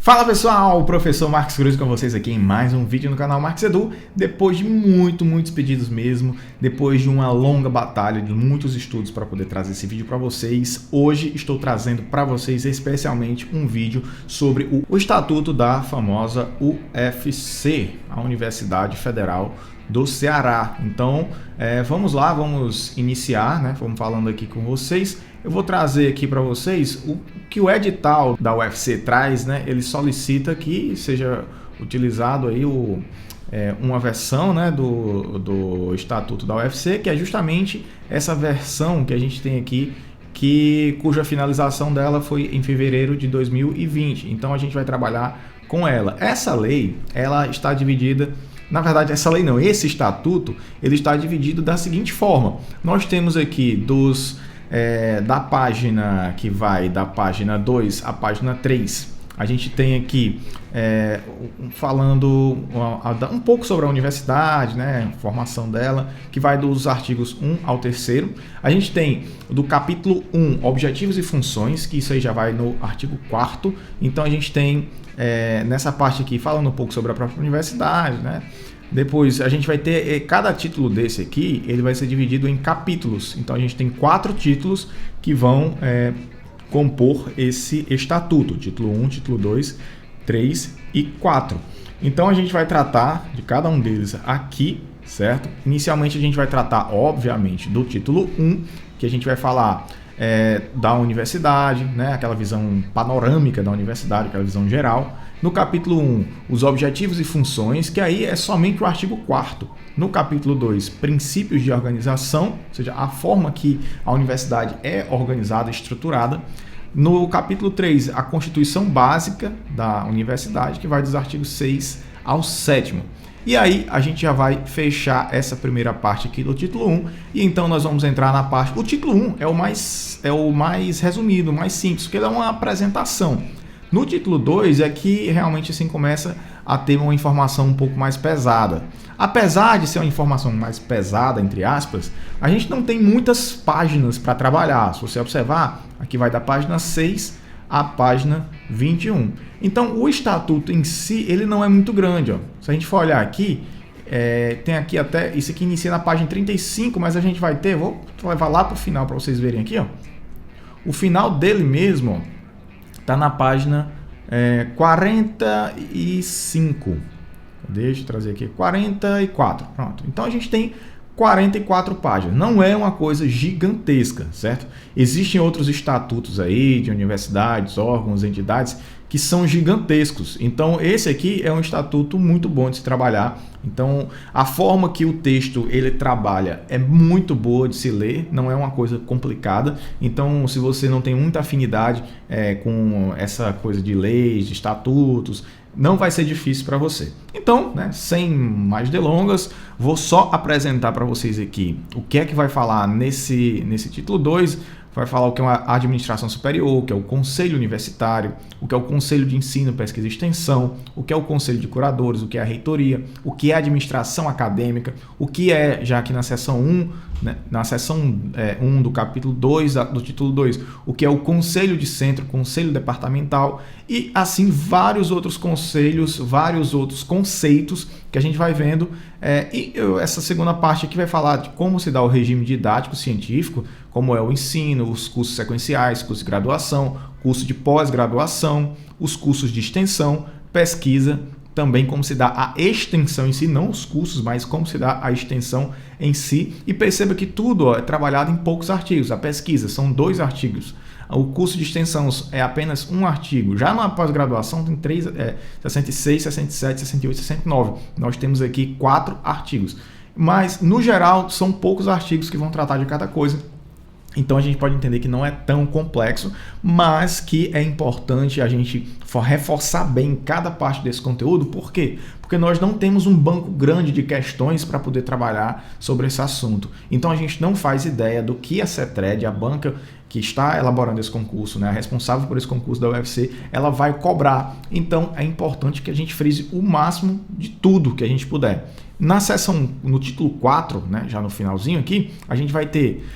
Fala pessoal, o professor Marcos Cruz com vocês aqui em mais um vídeo no canal Marcos Edu. Depois de muitos pedidos mesmo, depois de uma longa batalha, de muitos estudos para poder trazer esse vídeo para vocês, hoje estou trazendo para vocês especialmente um vídeo sobre o estatuto da famosa UFC, a Universidade Federal do Ceará. Então vamos lá, vamos iniciar, né? Vamos falando aqui com vocês. Eu vou trazer aqui para vocês o que o edital da UFC traz, né? Ele solicita que seja utilizado aí uma versão, né, do estatuto da UFC, que é justamente essa versão que a gente tem aqui, cuja finalização dela foi em fevereiro de 2020. Então a gente vai trabalhar com ela. Essa lei, ela está dividida. Na verdade, essa lei não, esse estatuto, ele está dividido da seguinte forma. Nós temos aqui da página que vai da página 2 à página 3, a gente tem aqui falando um pouco sobre a universidade, né, formação dela, que vai dos artigos 1 ao 3º. A gente tem do capítulo 1, objetivos e funções, que isso aí já vai no artigo 4º. Então a gente tem nessa parte aqui falando um pouco sobre a própria universidade, né? Depois a gente vai ter cada título desse aqui, ele vai ser dividido em capítulos. Então a gente tem 4 títulos que vão compor esse estatuto: título 1, título 2, 3 e 4. Então a gente vai tratar de cada um deles aqui, certo? Inicialmente a gente vai tratar, obviamente, do título 1, que a gente vai falar da universidade, né? Aquela visão panorâmica da universidade, aquela visão geral. No capítulo 1, os objetivos e funções, que aí é somente o artigo 4º. No capítulo 2, princípios de organização, ou seja, a forma que a universidade é organizada, estruturada. No capítulo 3, a constituição básica da universidade, que vai dos artigos 6 ao 7º. E aí a gente já vai fechar essa primeira parte aqui do título 1, e então nós vamos entrar na parte... O título 1 é o mais resumido, o mais simples, porque ele é uma apresentação. No título 2 é que realmente assim começa a ter uma informação um pouco mais pesada. Apesar de ser uma informação mais pesada, entre aspas, a gente não tem muitas páginas para trabalhar. Se você observar, aqui vai da página 6 à página 21. Então, o estatuto em si, ele não é muito grande. Ó. Se a gente for olhar aqui, tem aqui até, isso aqui inicia na página 35, mas a gente vai ter, vou levar lá para o final para vocês verem aqui. Ó. O final dele mesmo, ó, está na página 45. Deixa eu trazer aqui, 44. Pronto. Então a gente tem 44 páginas. Não é uma coisa gigantesca, certo? Existem outros estatutos aí de universidades, órgãos, entidades que são gigantescos. Então esse aqui é um estatuto muito bom de se trabalhar. Então a forma que o texto ele trabalha é muito boa de se ler, não é uma coisa complicada. Então se você não tem muita afinidade com essa coisa de leis, de estatutos, não vai ser difícil para você. Então, né, sem mais delongas, vou só apresentar para vocês aqui o que é que vai falar nesse título 2. Vai falar o que é uma administração superior, o que é o conselho universitário, o que é o conselho de ensino, pesquisa e extensão, o que é o conselho de curadores, o que é a reitoria, o que é a administração acadêmica, o que é, já aqui na seção 1, né, na seção 1 do capítulo 2, do título 2, o que é o conselho de centro, conselho departamental e assim vários outros conselhos, vários outros conceitos que a gente vai vendo. Essa segunda parte aqui vai falar de como se dá o regime didático científico, como é o ensino, os cursos sequenciais, curso de graduação, curso de pós-graduação, os cursos de extensão, pesquisa, também como se dá a extensão em si, não os cursos, mas como se dá a extensão em si. E perceba que tudo é trabalhado em poucos artigos. A pesquisa são 2 artigos. O curso de extensão é apenas 1 artigo. Já na pós-graduação tem 66, 67, 68, 69. Nós temos aqui 4 artigos. Mas, no geral, são poucos artigos que vão tratar de cada coisa. Então a gente pode entender que não é tão complexo, mas que é importante a gente reforçar bem cada parte desse conteúdo. Por quê? Porque nós não temos um banco grande de questões para poder trabalhar sobre esse assunto. Então a gente não faz ideia do que a CETRED, a banca que está elaborando esse concurso, né, a responsável por esse concurso da UFC, ela vai cobrar. Então é importante que a gente frise o máximo de tudo que a gente puder. Na seção, no título 4, né, já no finalzinho aqui, a gente vai ter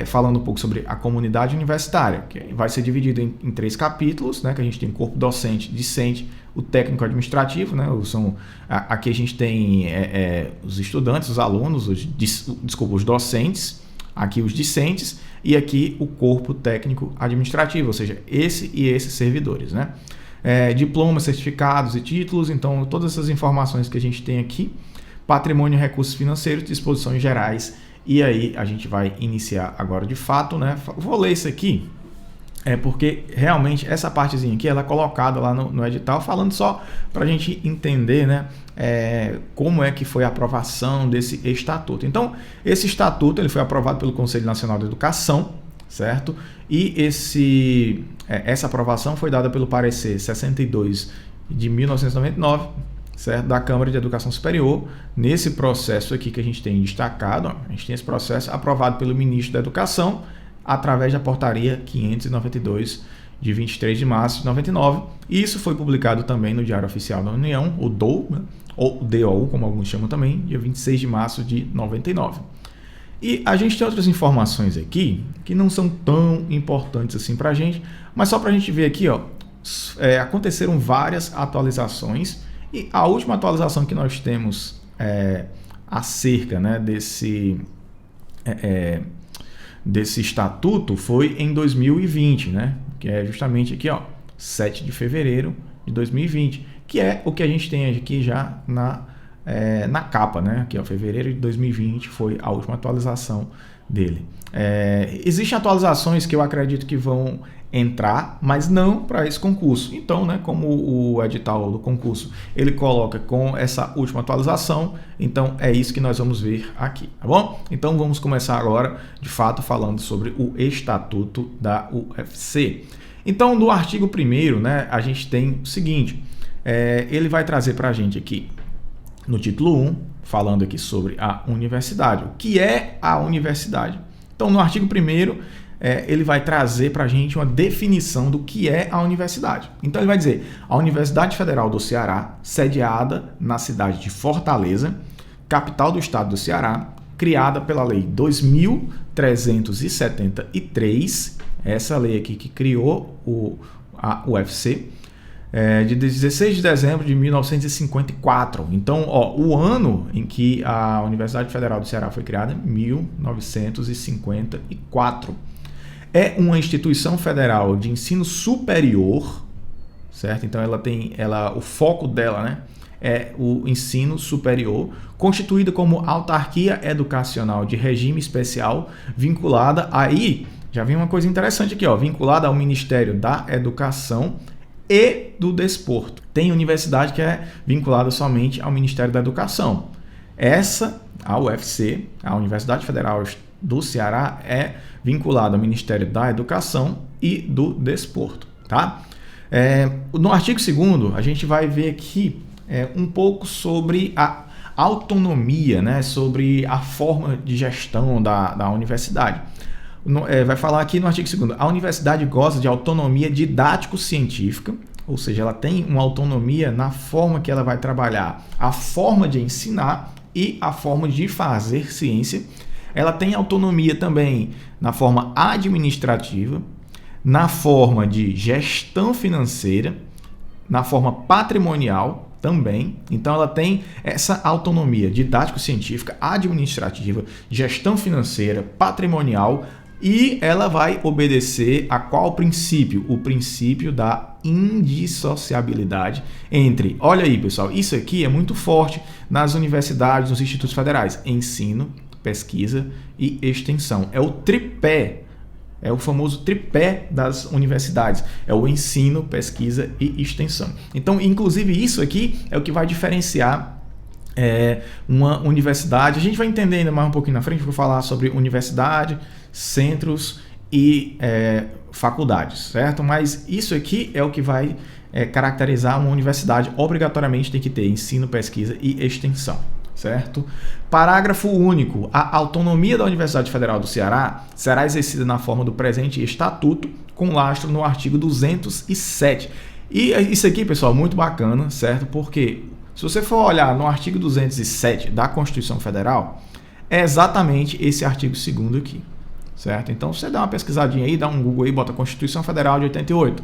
falando um pouco sobre a comunidade universitária, que vai ser dividido em 3 capítulos, né, que a gente tem o corpo docente, discente, o técnico administrativo, né, aqui a gente tem os estudantes, os alunos, os docentes, aqui os discentes, e aqui o corpo técnico administrativo, ou seja, esse e esses servidores, né? Diplomas, certificados e títulos, então todas essas informações que a gente tem aqui, patrimônio e recursos financeiros, disposições gerais, e aí a gente vai iniciar agora de fato, né? Vou ler isso aqui, porque realmente essa partezinha aqui ela é colocada lá no edital, falando só para a gente entender, né, como é que foi a aprovação desse estatuto. Então, esse estatuto ele foi aprovado pelo Conselho Nacional de Educação, certo? E essa aprovação foi dada pelo parecer 62 de 1999, certo? Da Câmara de Educação Superior. Nesse processo aqui que a gente tem destacado, a gente tem esse processo aprovado pelo ministro da Educação através da portaria 592 de 23 de março de 99. E isso foi publicado também no Diário Oficial da União, o DOU, né? Ou DOU, como alguns chamam também, dia 26 de março de 99. E a gente tem outras informações aqui que não são tão importantes assim para a gente, mas só para a gente ver aqui, ó, aconteceram várias atualizações e a última atualização que nós temos acerca, né, desse estatuto foi em 2020, né, que é justamente aqui, ó, 7 de fevereiro de 2020, que é o que a gente tem aqui já na capa, né? Aqui, ó, fevereiro de 2020 foi a última atualização dele. Existem atualizações que eu acredito que vão entrar, mas não para esse concurso. Então, né, como o edital do concurso ele coloca com essa última atualização, então é isso que nós vamos ver aqui, tá bom? Então vamos começar agora, de fato, falando sobre o estatuto da UFC. Então, no artigo 1º, né, a gente tem o seguinte, ele vai trazer para a gente aqui, no título 1, falando aqui sobre a universidade. O que é a universidade? Então, no artigo 1º, ele vai trazer para a gente uma definição do que é a universidade. Então, ele vai dizer, a Universidade Federal do Ceará, sediada na cidade de Fortaleza, capital do estado do Ceará, criada pela Lei 2373, essa lei aqui que criou a UFC, de 16 de dezembro de 1954. Então, ó, o ano em que a Universidade Federal do Ceará foi criada, 1954. É uma instituição federal de ensino superior, certo? Então, o foco dela, né, é o ensino superior, constituída como autarquia educacional de regime especial, vinculada aí, já vem uma coisa interessante aqui, ó, vinculada ao Ministério da Educação e do Desporto. Tem universidade que é vinculada somente ao Ministério da Educação. A UFC, a Universidade Federal do Ceará, é vinculada ao Ministério da Educação e do Desporto, tá? No artigo 2º, a gente vai ver aqui um pouco sobre a autonomia, né? Sobre a forma de gestão da universidade. Vai falar aqui no artigo 2º, a universidade goza de autonomia didático-científica, ou seja, ela tem uma autonomia na forma que ela vai trabalhar, a forma de ensinar e a forma de fazer ciência. Ela tem autonomia também na forma administrativa, na forma de gestão financeira, na forma patrimonial também. Então, ela tem essa autonomia didático-científica, administrativa, gestão financeira, patrimonial, e ela vai obedecer a qual princípio? O princípio da indissociabilidade entre, olha aí pessoal, isso aqui é muito forte nas universidades, nos institutos federais, ensino, pesquisa e extensão. É o tripé, é o famoso tripé das universidades, é o ensino, pesquisa e extensão. Então, inclusive isso aqui é o que vai diferenciar uma universidade. A gente vai entender ainda mais um pouquinho na frente, vou falar sobre universidade, centros e faculdades, certo? Mas isso aqui é o que vai caracterizar uma universidade. Obrigatoriamente tem que ter ensino, pesquisa e extensão, certo? Parágrafo único. A autonomia da Universidade Federal do Ceará será exercida na forma do presente estatuto, com lastro no artigo 207. E isso aqui, pessoal, muito bacana, certo? Porque se você for olhar no artigo 207 da Constituição Federal, é exatamente esse artigo 2º aqui, certo? Então você dá uma pesquisadinha aí, dá um Google aí, bota Constituição Federal de 88,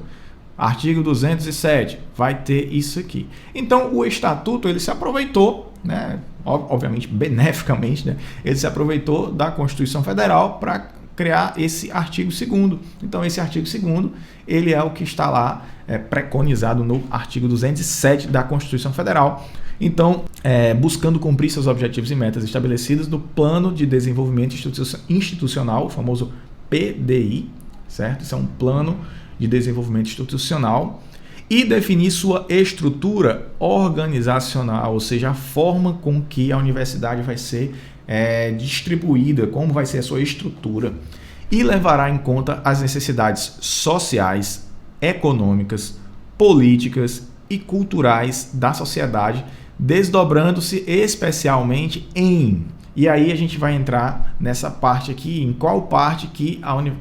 artigo 207, vai ter isso aqui. Então o Estatuto, ele se aproveitou, né, obviamente beneficamente, né, ele se aproveitou da Constituição Federal para criar esse artigo 2º. Então esse artigo 2º, ele é o que está lá preconizado no artigo 207 da Constituição Federal. Então, buscando cumprir seus objetivos e metas estabelecidos no Plano de Desenvolvimento Institucional, o famoso PDI, certo? Isso é um plano de desenvolvimento institucional, e definir sua estrutura organizacional, ou seja, a forma com que a universidade vai ser distribuída, como vai ser a sua estrutura, e levará em conta as necessidades sociais, econômicas, políticas e culturais da sociedade, desdobrando-se especialmente em... E aí a gente vai entrar nessa parte aqui, em qual parte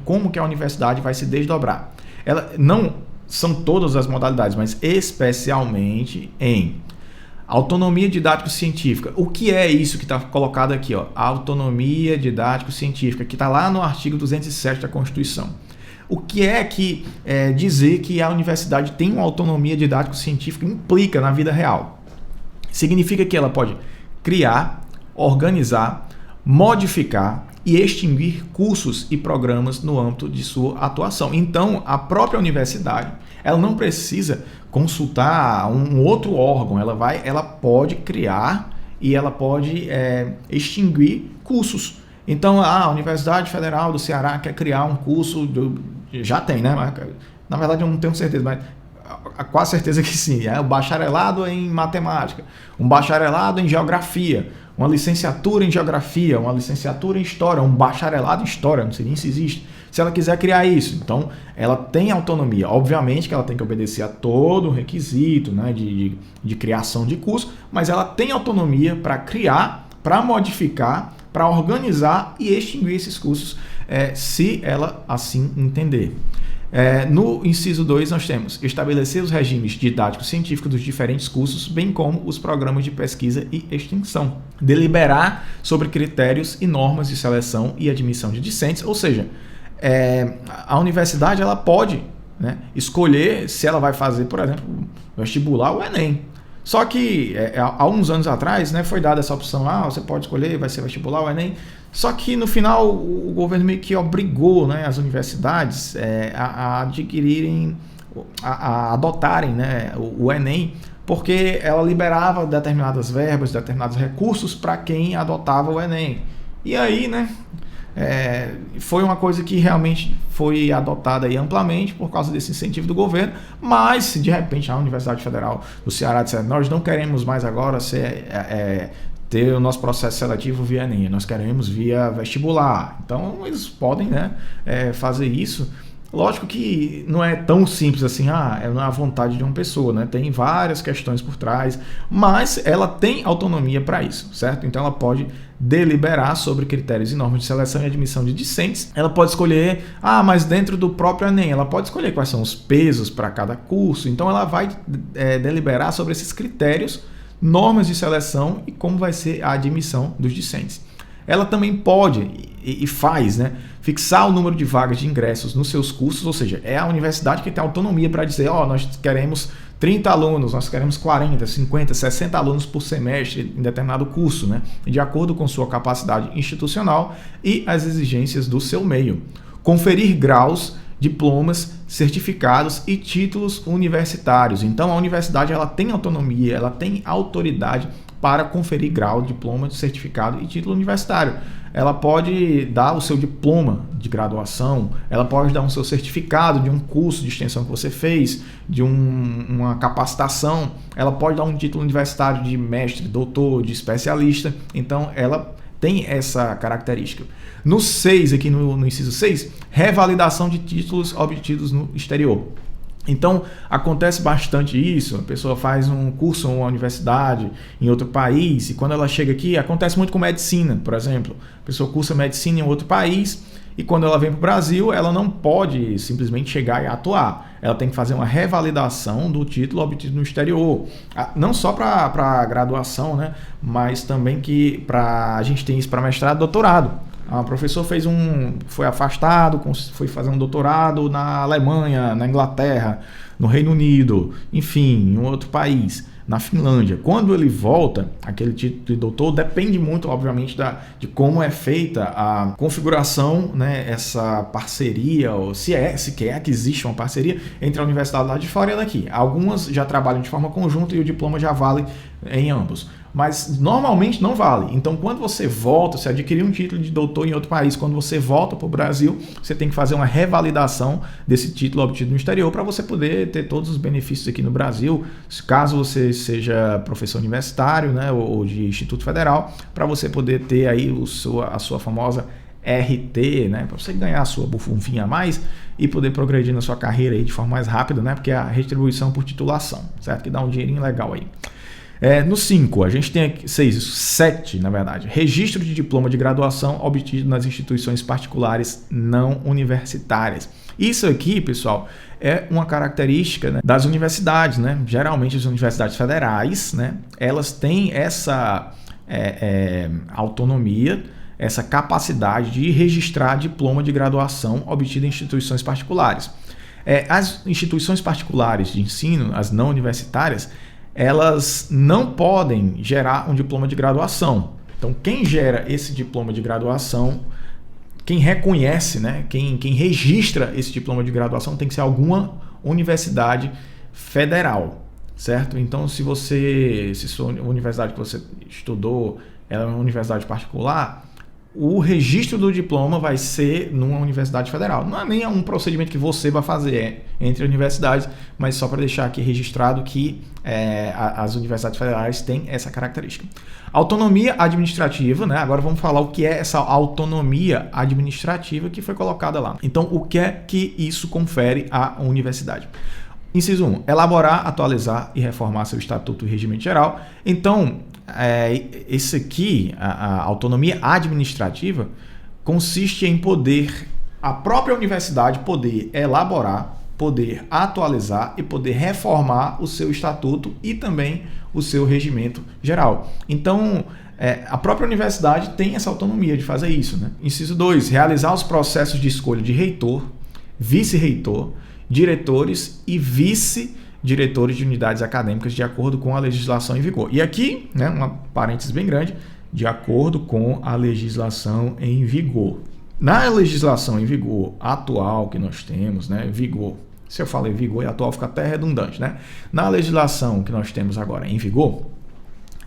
como que a universidade vai se desdobrar. Ela não são todas as modalidades, mas especialmente em autonomia didático-científica. O que é isso que está colocado aqui? Ó? Autonomia didático-científica, que está lá no artigo 207 da Constituição. O que é que dizer que a universidade tem uma autonomia didático-científica implica na vida real? Significa que ela pode criar, organizar, modificar e extinguir cursos e programas no âmbito de sua atuação. Então, a própria universidade, ela não precisa consultar um outro órgão, ela pode criar e ela pode extinguir cursos. Então, a Universidade Federal do Ceará quer criar um curso, já tem, né? Na verdade, eu não tenho certeza, mas quase certeza que sim. É o bacharelado em matemática, um bacharelado em geografia, uma licenciatura em geografia, uma licenciatura em história, um bacharelado em história, não sei nem se existe. Se ela quiser criar isso, então ela tem autonomia. Obviamente que ela tem que obedecer a todo o requisito, né, de criação de curso, mas ela tem autonomia para criar, para modificar, para organizar e extinguir esses cursos, se ela assim entender. No inciso 2 nós temos estabelecer os regimes didáticos científicos dos diferentes cursos, bem como os programas de pesquisa e extensão. Deliberar sobre critérios e normas de seleção e admissão de discentes, ou seja, a universidade ela pode, né, escolher se ela vai fazer, por exemplo, vestibular ou Enem. Só que há uns anos atrás, né, foi dada essa opção, você pode escolher, vai ser vestibular ou Enem. Só que no final o governo meio que obrigou, né, as universidades a adquirirem, a adotarem, né, o Enem, porque ela liberava determinadas verbas, determinados recursos para quem adotava o Enem. E aí, né, foi uma coisa que realmente foi adotada aí amplamente por causa desse incentivo do governo, mas de repente a Universidade Federal do Ceará disse: nós não queremos mais agora ter o nosso processo seletivo via Enem, nós queremos via vestibular. Então eles podem, né, fazer isso. Lógico que não é tão simples assim, não é a vontade de uma pessoa, né? Tem várias questões por trás, mas ela tem autonomia para isso, certo? Então ela pode deliberar sobre critérios e normas de seleção e admissão de discentes. Ela pode escolher, mas dentro do próprio Enem, ela pode escolher quais são os pesos para cada curso. Então ela vai deliberar sobre esses critérios, normas de seleção e como vai ser a admissão dos discentes. Ela também pode e faz, né, fixar o número de vagas de ingressos nos seus cursos, ou seja, é a universidade que tem autonomia para dizer, nós queremos 30 alunos, nós queremos 40, 50, 60 alunos por semestre em determinado curso, né, de acordo com sua capacidade institucional e as exigências do seu meio. Conferir graus, diplomas, certificados e títulos universitários. Então a universidade ela tem autonomia, ela tem autoridade para conferir grau, diploma, certificado e título universitário. Ela pode dar o seu diploma de graduação, ela pode dar o seu certificado de um curso de extensão que você fez, de uma capacitação, ela pode dar um título universitário de mestre, doutor, de especialista. Então ela tem essa característica. No 6, aqui no inciso 6, revalidação de títulos obtidos no exterior. Então, acontece bastante isso, a pessoa faz um curso em uma universidade em outro país e quando ela chega aqui, acontece muito com medicina, por exemplo. A pessoa cursa medicina em outro país e quando ela vem para o Brasil, ela não pode simplesmente chegar e atuar. Ela tem que fazer uma revalidação do título obtido no exterior. Não só para graduação, né, mas também que a gente tem isso para mestrado e doutorado. O professor foi afastado, foi fazer um doutorado na Alemanha, na Inglaterra, no Reino Unido, enfim, em outro país, na Finlândia. Quando ele volta, aquele título de doutor depende muito, obviamente, de como é feita a configuração, né, essa parceria, ou se quer que existe uma parceria entre a universidade lá de fora e a daqui. Algumas já trabalham de forma conjunta e o diploma já vale em ambos. Mas normalmente não vale. Então, quando você volta, você adquirir um título de doutor em outro país, quando você volta para o Brasil, você tem que fazer uma revalidação desse título obtido no exterior para você poder ter todos os benefícios aqui no Brasil, caso você seja professor universitário, né, ou de Instituto Federal, para você poder ter aí a sua famosa RT, né, para você ganhar a sua bufunfinha a mais e poder progredir na sua carreira aí de forma mais rápida, né, porque é a retribuição por titulação, certo? Que dá um dinheirinho legal aí. No 5, a gente tem aqui 7, na verdade, registro de diploma de graduação obtido nas instituições particulares não universitárias. Isso aqui, pessoal, é uma característica, né, das universidades, né? Geralmente as universidades federais, né, elas têm essa autonomia, essa capacidade de registrar diploma de graduação obtido em instituições particulares. As instituições particulares de ensino, as não universitárias, elas não podem gerar um diploma de graduação. Então, quem gera esse diploma de graduação, quem reconhece, né, quem registra esse diploma de graduação tem que ser alguma universidade federal, certo? Então, se sua universidade que você estudou ela é uma universidade particular, o registro do diploma vai ser numa universidade federal. Não é nem um procedimento que você vai fazer entre universidades, mas só para deixar aqui registrado que as universidades federais têm essa característica. Autonomia administrativa, né? Agora vamos falar o que é essa autonomia administrativa que foi colocada lá. Então, o que é que isso confere à universidade? Inciso 1. Elaborar, atualizar e reformar seu estatuto e regimento geral. Então, esse aqui, a autonomia administrativa, consiste em a própria universidade poder elaborar, poder atualizar e poder reformar o seu estatuto e também o seu regimento geral. Então, a própria universidade tem essa autonomia de fazer isso, né? Inciso 2. Realizar os processos de escolha de reitor, vice-reitor, diretores e vice-diretores de unidades acadêmicas de acordo com a legislação em vigor. E aqui, né, uma parênteses bem grande, de acordo com a legislação em vigor. Na legislação em vigor atual que nós temos, né, vigor, se eu falei vigor e atual fica até redundante, né? Na legislação que nós temos agora em vigor,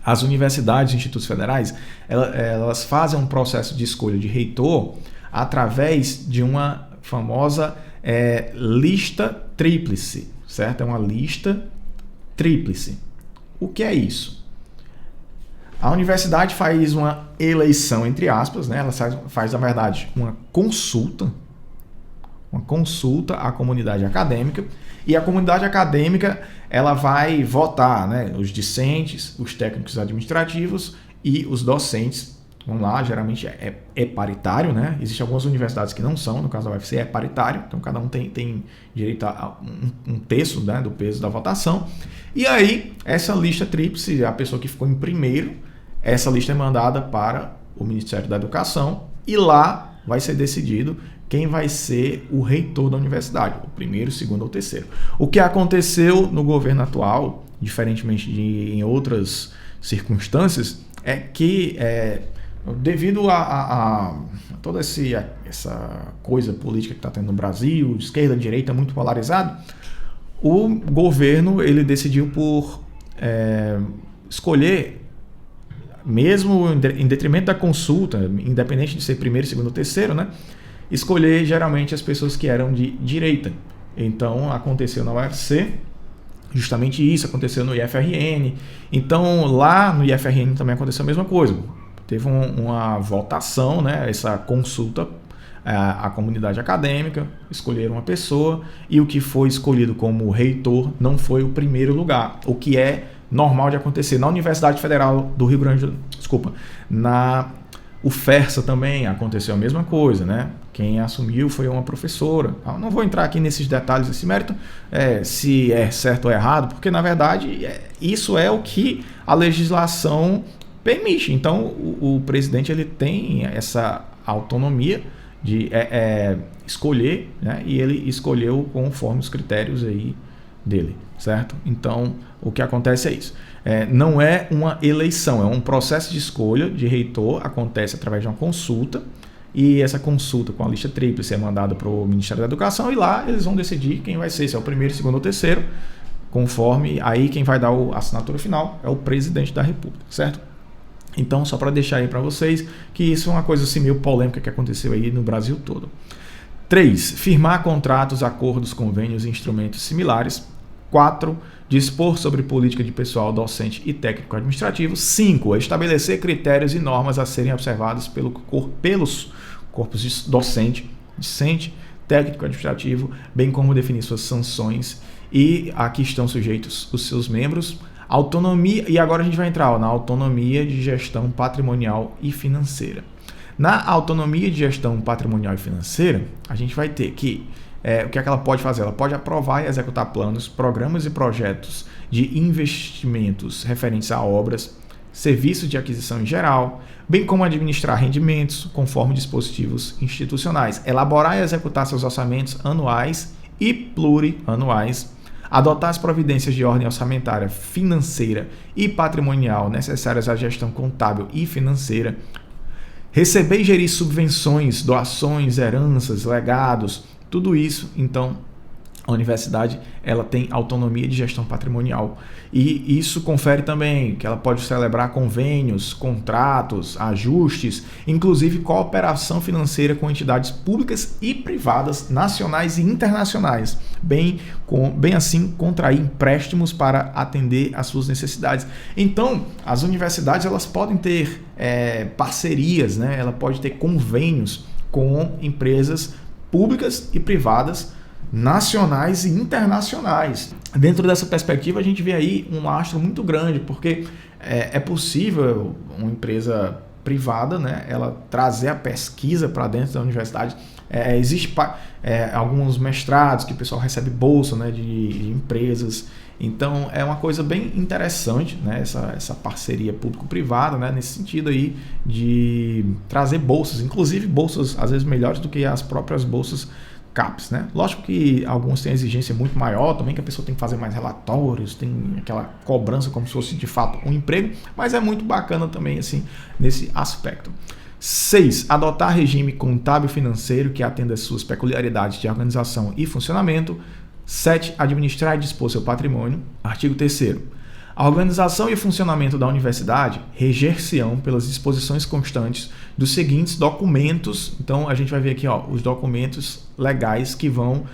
as universidades e institutos federais, elas fazem um processo de escolha de reitor através de uma famosa lista tríplice, certo? É uma lista tríplice. O que é isso? A universidade faz uma eleição, entre aspas, né? Ela faz, na verdade, uma consulta à comunidade acadêmica, e a comunidade acadêmica ela vai votar, né? Os discentes, os técnicos administrativos e os docentes. Vamos lá, geralmente é paritário, né? Existem algumas universidades que não são, no caso da UFC é paritário, então cada um tem direito a um terço, né, do peso da votação. E aí, essa lista tríplice, a pessoa que ficou em primeiro, essa lista é mandada para o Ministério da Educação e lá vai ser decidido quem vai ser o reitor da universidade, o primeiro, o segundo ou o terceiro. O que aconteceu no governo atual, diferentemente em outras circunstâncias, é que devido a toda essa coisa política que está tendo no Brasil, esquerda, direita, muito polarizado, o governo ele decidiu por escolher, mesmo em detrimento da consulta, independente de ser primeiro, segundo ou terceiro, né, escolher geralmente as pessoas que eram de direita. Então aconteceu na UFC justamente isso, aconteceu no IFRN. Então lá no IFRN também aconteceu a mesma coisa. Teve uma votação, né, essa consulta à comunidade acadêmica, escolheram uma pessoa e o que foi escolhido como reitor não foi o primeiro lugar, o que é normal de acontecer. Na Universidade Federal do Rio Grande do Sul, na UFERSA também aconteceu a mesma coisa, né? Quem assumiu foi uma professora. Eu não vou entrar aqui nesses detalhes, esse mérito, se é certo ou errado, porque na verdade isso é o que a legislação permite. Então o presidente ele tem essa autonomia de escolher, né? E ele escolheu conforme os critérios aí dele, certo? Então, o que acontece é isso. Não é uma eleição, é um processo de escolha de reitor, acontece através de uma consulta, e essa consulta com a lista tríplice é mandada para o Ministério da Educação, e lá eles vão decidir quem vai ser, se é o primeiro, segundo ou terceiro, conforme aí quem vai dar a assinatura final é o presidente da República, certo? Então, só para deixar aí para vocês que isso é uma coisa assim meio polêmica que aconteceu aí no Brasil todo. 3. Firmar contratos, acordos, convênios e instrumentos similares. 4. Dispor sobre política de pessoal docente e técnico administrativo. 5. Estabelecer critérios e normas a serem observados pelos corpos docente, técnico administrativo, bem como definir suas sanções e a que estão sujeitos os seus membros. Autonomia, e agora a gente vai entrar na autonomia de gestão patrimonial e financeira. Na autonomia de gestão patrimonial e financeira, a gente vai ter que o que é que ela pode fazer? Ela pode aprovar e executar planos, programas e projetos de investimentos referentes a obras, serviços de aquisição em geral, bem como administrar rendimentos conforme dispositivos institucionais, elaborar e executar seus orçamentos anuais e plurianuais, adotar as providências de ordem orçamentária, financeira e patrimonial necessárias à gestão contábil e financeira, receber e gerir subvenções, doações, heranças, legados, tudo isso. Então, a universidade ela tem autonomia de gestão patrimonial e isso confere também que ela pode celebrar convênios, contratos, ajustes, inclusive cooperação financeira com entidades públicas e privadas, nacionais e internacionais, bem assim contrair empréstimos para atender às suas necessidades. Então, as universidades elas podem ter parcerias, né? Ela pode ter convênios com empresas públicas e privadas, nacionais e internacionais. Dentro dessa perspectiva, a gente vê aí um lastro muito grande, porque é possível uma empresa privada, né, ela trazer a pesquisa para dentro da universidade. Existe alguns mestrados que o pessoal recebe bolsa, né, de empresas. Então, é uma coisa bem interessante, né, essa parceria público-privada, né, nesse sentido aí de trazer bolsas, inclusive bolsas às vezes melhores do que as próprias bolsas CAPES, né? Lógico que alguns têm exigência muito maior também, que a pessoa tem que fazer mais relatórios, tem aquela cobrança como se fosse de fato um emprego, mas é muito bacana também assim nesse aspecto. 6. Adotar regime contábil financeiro que atenda às suas peculiaridades de organização e funcionamento. 7. Administrar e dispor seu patrimônio. Artigo 3º. A organização e o funcionamento da universidade reger-se-ão pelas disposições constantes dos seguintes documentos. Então, a gente vai ver aqui os documentos legais que vão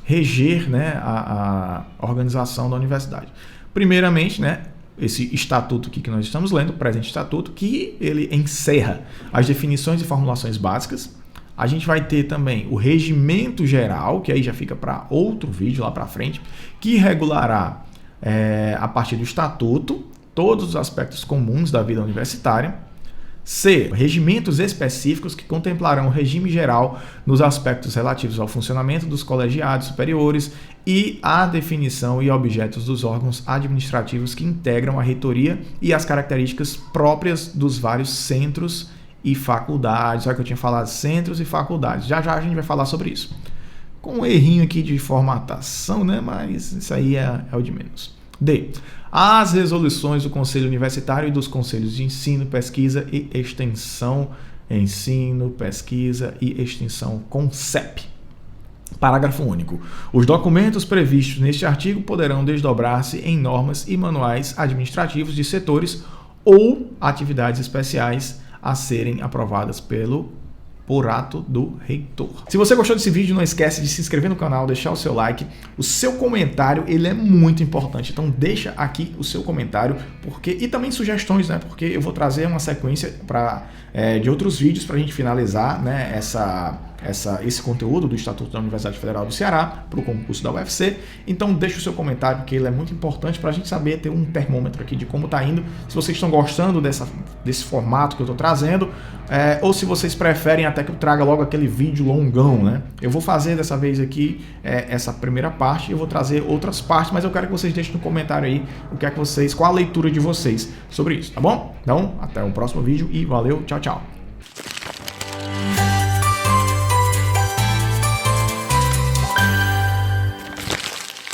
reger, né, a organização da universidade. Primeiramente, né, esse estatuto aqui que nós estamos lendo, o presente estatuto, que ele encerra as definições e formulações básicas. A gente vai ter também o regimento geral, que aí já fica para outro vídeo lá para frente, que regulará a partir do estatuto todos os aspectos comuns da vida universitária. C. Regimentos específicos que contemplarão o regime geral nos aspectos relativos ao funcionamento dos colegiados superiores e a definição e objetos dos órgãos administrativos que integram a reitoria e as características próprias dos vários centros e faculdades. Olha que eu tinha falado centros e faculdades. Já já a gente vai falar sobre isso. Com um errinho aqui de formatação, né? Mas isso aí é o de menos. D. As resoluções do Conselho Universitário e dos Conselhos de Ensino, Pesquisa e Extensão. Ensino, Pesquisa e Extensão, CONCEP. Parágrafo único. Os documentos previstos neste artigo poderão desdobrar-se em normas e manuais administrativos de setores ou atividades especiais a serem aprovadas por ato do reitor. Se você gostou desse vídeo, não esquece de se inscrever no canal, deixar o seu like. O seu comentário, ele é muito importante. Então deixa aqui o seu comentário, e também sugestões, né? Porque eu vou trazer uma sequência de outros vídeos para a gente finalizar, né, esse conteúdo do Estatuto da Universidade Federal do Ceará para o concurso da UFC. Então deixa o seu comentário, porque ele é muito importante para a gente saber, ter um termômetro aqui de como está indo, se vocês estão gostando desse formato que eu estou trazendo, ou se vocês preferem até que eu traga logo aquele vídeo longão, né? Eu vou fazer dessa vez aqui essa primeira parte, eu vou trazer outras partes, mas eu quero que vocês deixem no comentário aí qual a leitura de vocês sobre isso, tá bom? Então, até o próximo vídeo e valeu, tchau, tchau!